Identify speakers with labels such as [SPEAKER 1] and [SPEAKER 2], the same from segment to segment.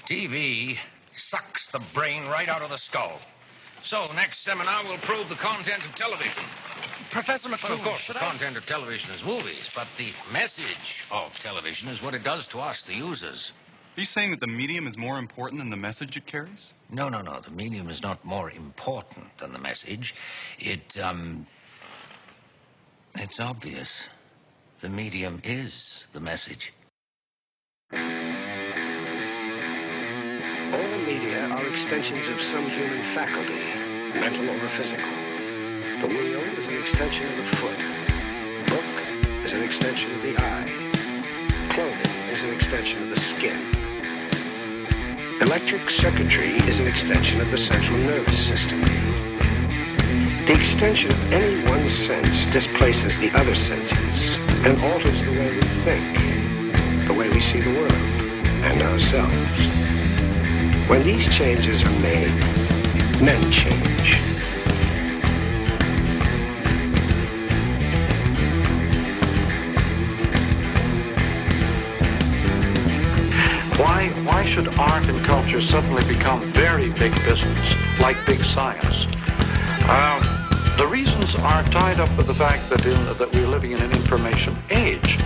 [SPEAKER 1] TV sucks the brain right out of the skull. So, next seminar, we'll probe the content of television.
[SPEAKER 2] Professor McClure,
[SPEAKER 1] Well, of course, the content of television is movies, but the message of television is what it does to us, the users.
[SPEAKER 3] Are you saying that the medium is more important than the message it carries?
[SPEAKER 1] No. The medium is not more important than the message. It's obvious. The medium is the message.
[SPEAKER 4] All media are extensions of some human faculty, mental or physical. The wheel is an extension of the foot. Book is an extension of the eye. Clothing is an extension of the skin. Electric circuitry is an extension of the central nervous system. The extension of any one sense displaces the other senses and alters the way we think, the way we see the world and ourselves. When these changes are made, men change.
[SPEAKER 5] Why should art and culture suddenly become very big business, like big science? The reasons are tied up with the fact that we're living in an information age.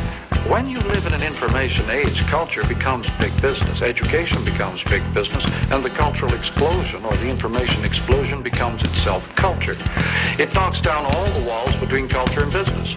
[SPEAKER 5] When you live in an information age, culture becomes big business, education becomes big business, and the cultural explosion or the information explosion becomes itself culture. It knocks down all the walls between culture and business.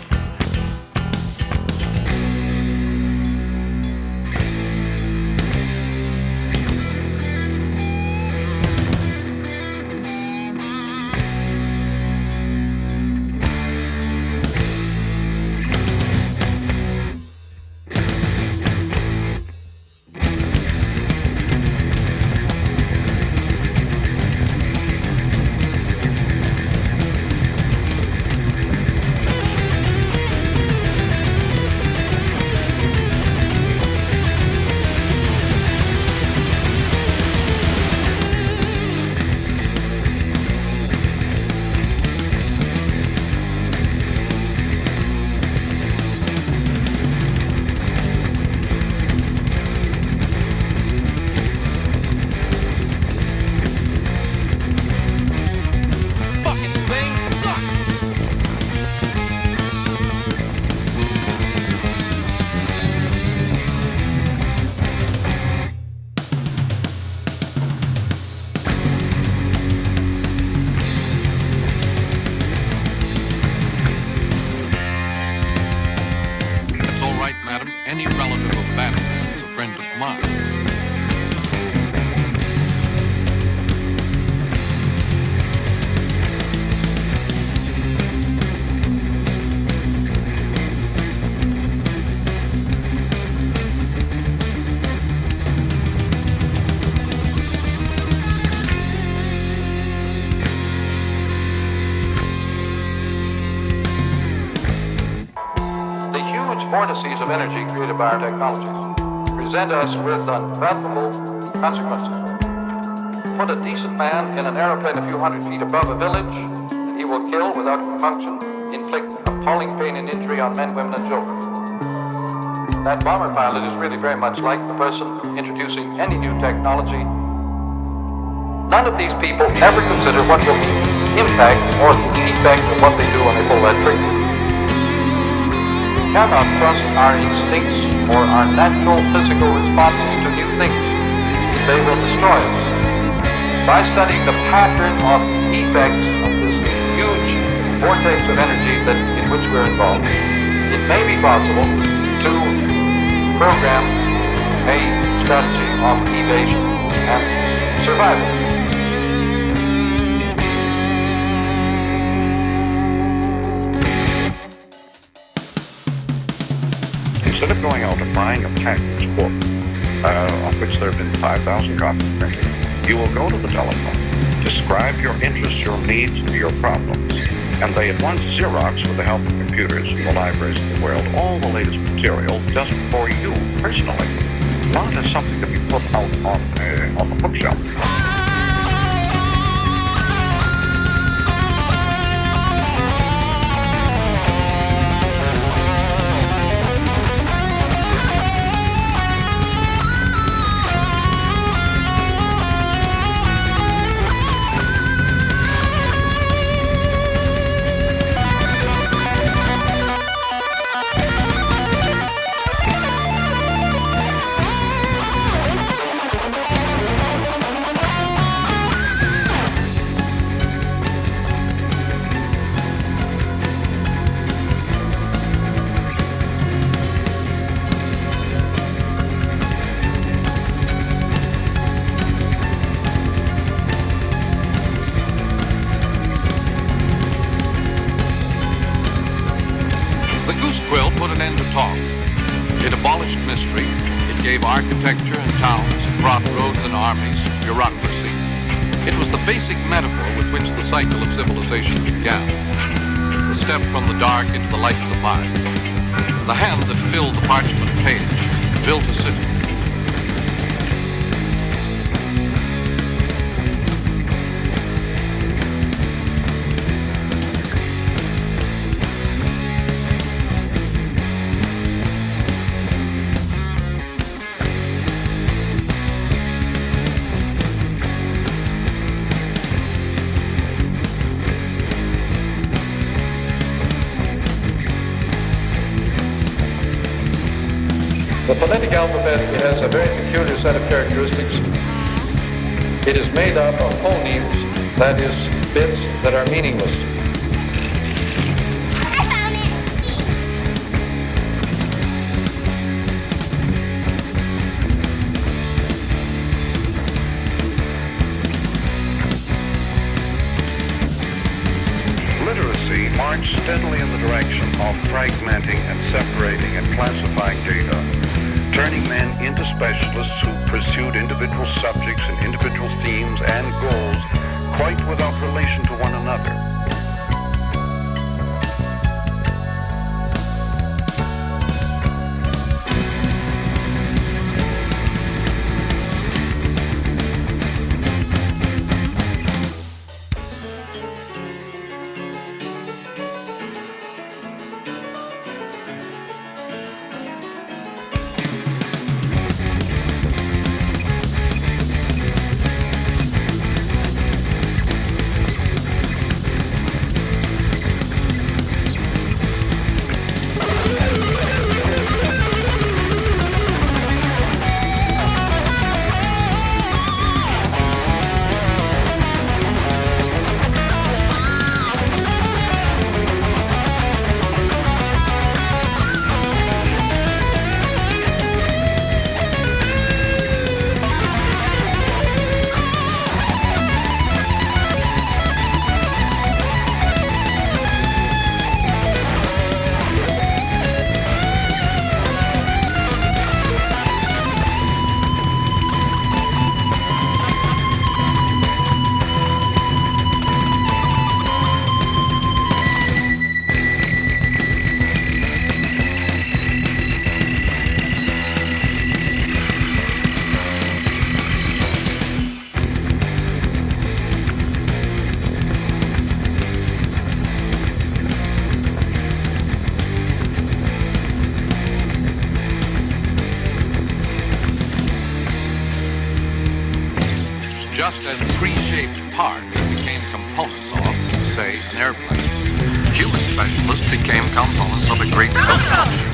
[SPEAKER 6] Any relative of Batman is a friend of mine.
[SPEAKER 5] Vortices of energy created by our technologies present us with unfathomable consequences. Put a decent man in an aeroplane a few hundred feet above a village, and he will kill without compunction, inflict appalling pain and injury on men, women, and children. That bomber pilot is really very much like the person introducing any new technology. None of these people ever consider what will be the impact or the effect of what they do when they pull that trigger. Cannot trust our instincts or our natural physical responses to new things. They will destroy us. By studying the pattern of effects of this huge vortex of energy in which we're involved, it may be possible to program a strategy of evasion and survival.
[SPEAKER 7] Instead of going out and buying a packaged book, of which there have been 5,000 copies printed, you will go to the telephone, describe your interests, your needs, your problems, and they at once Xerox, with the help of computers from the libraries of the world, all the latest material just for you personally, not as something to be put out on the bookshelf.
[SPEAKER 6] architecture and towns, broad roads and armies, bureaucracy. It was the basic metaphor with which the cycle of civilization began. The step from the dark into the light of the mind. The hand that filled the parchment page built a city.
[SPEAKER 5] The phonetic alphabet has a very peculiar set of characteristics. It is made up of phonemes, that is, bits that are meaningless.
[SPEAKER 7] Literacy marched steadily in the direction of fragmenting and separating and classifying data, turning men into specialists who pursued individual subjects and individual themes and goals quite without relation to one another.
[SPEAKER 6] Just as pre-shaped parts became components of, say, an airplane, human specialists became components of a great film production.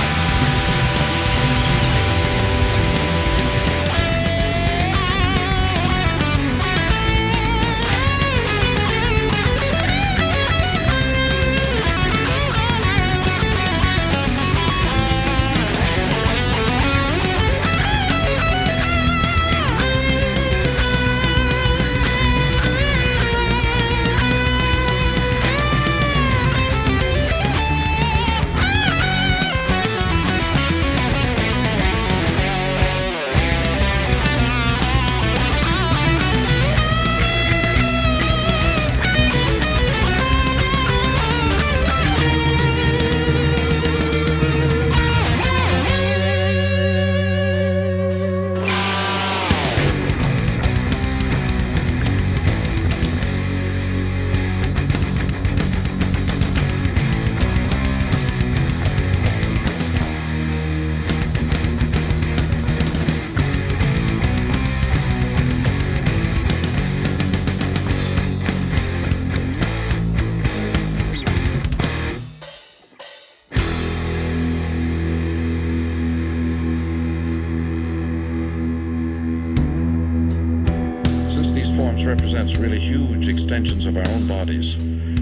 [SPEAKER 5] Represents really huge extensions of our own bodies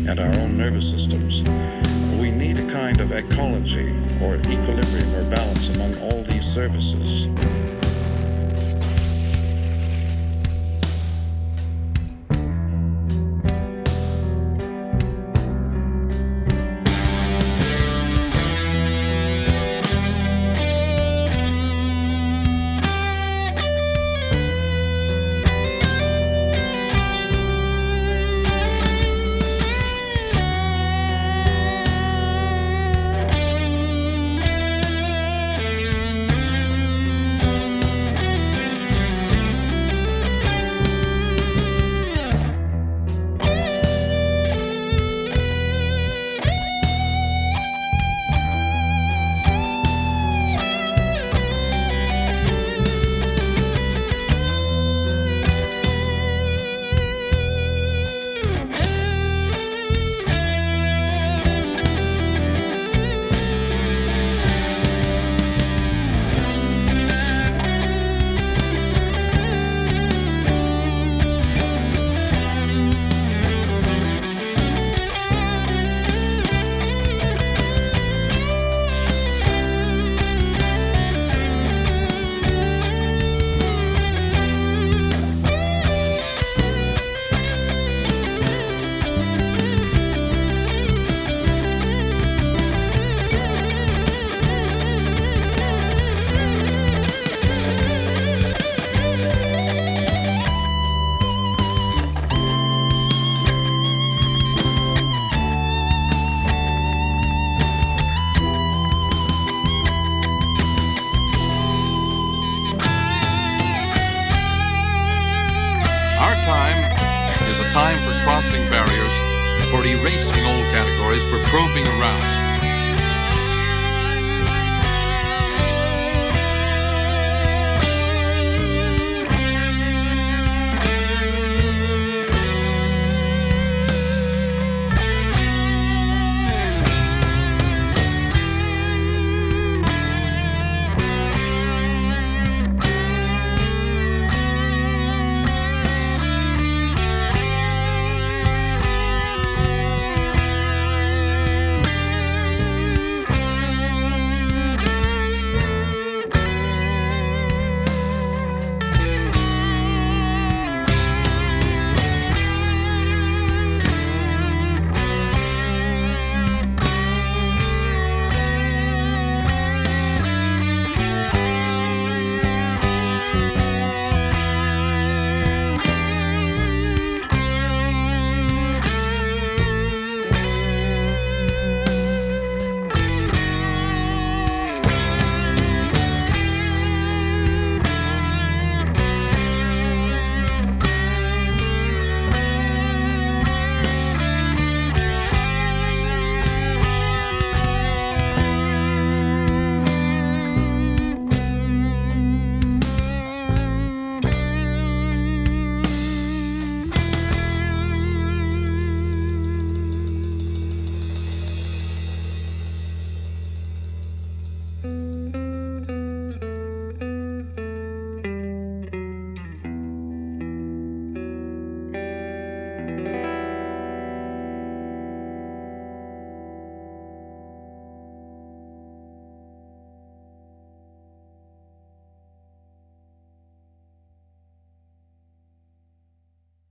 [SPEAKER 5] and our own nervous systems. We need a kind of ecology or equilibrium or balance among all these services.
[SPEAKER 6] time is a time for crossing barriers, for erasing old categories, for probing around.